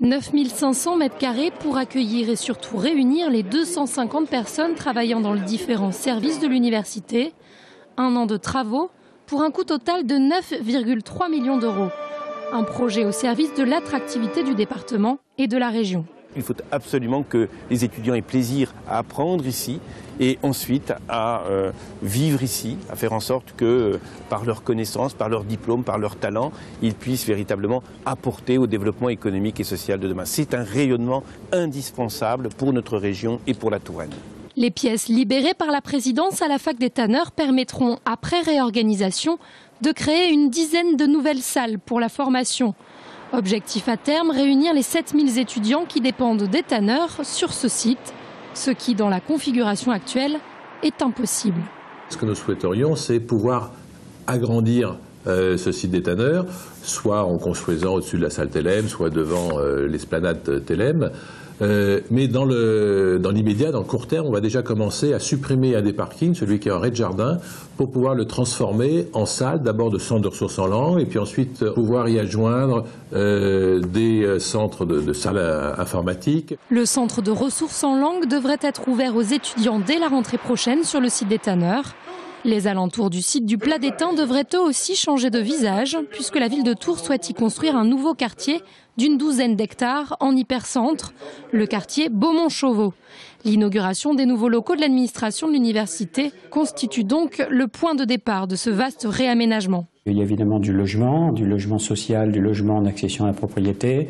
9 500 mètres carrés pour accueillir et surtout réunir les 250 personnes travaillant dans les différents services de l'université. 1 an de travaux pour un coût total de 9,3 millions d'euros. Un projet au service de l'attractivité du département et de la région. Il faut absolument que les étudiants aient plaisir à apprendre ici et ensuite à vivre ici, à faire en sorte que par leurs connaissances, par leurs diplômes, par leurs talents, ils puissent véritablement apporter au développement économique et social de demain. C'est un rayonnement indispensable pour notre région et pour la Touraine. Les pièces libérées par la présidence à la fac des tanneurs permettront, après réorganisation, de créer une dizaine de nouvelles salles pour la formation. Objectif à terme, réunir les 7000 étudiants qui dépendent des tanneurs sur ce site, ce qui, dans la configuration actuelle, est impossible. Ce que nous souhaiterions, c'est pouvoir agrandir ce site des tanneurs, soit en construisant au-dessus de la salle Thélème, soit devant l'esplanade Thélème. Mais dans l'immédiat, dans le court terme, on va déjà commencer à supprimer un des parkings, celui qui est en rez-de-jardin, pour pouvoir le transformer en salle, d'abord de centre de ressources en langue, et puis ensuite pouvoir y adjoindre des centres de salles informatiques. Le centre de ressources en langue devrait être ouvert aux étudiants dès la rentrée prochaine sur le site des tanneurs. Les alentours du site du Plat d'Étain devraient eux aussi changer de visage, puisque la ville de Tours souhaite y construire un nouveau quartier d'une douzaine d'hectares en hypercentre, le quartier Beaumont-Chauveau. L'inauguration des nouveaux locaux de l'administration de l'université constitue donc le point de départ de ce vaste réaménagement. Il y a évidemment du logement social, du logement en accession à la propriété.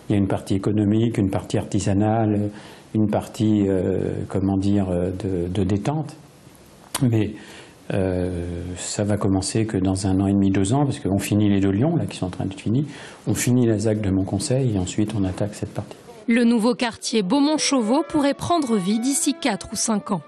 Il y a une partie économique, une partie artisanale, une partie de détente. Mais ça va commencer que dans 1 an et demi, 2 ans, parce qu'on finit les 2 Lyons, là, qui sont en train d'être finis. On finit la ZAC de Montconseil et ensuite on attaque cette partie. Le nouveau quartier Beaumont-Chauveau pourrait prendre vie d'ici 4 ou 5 ans.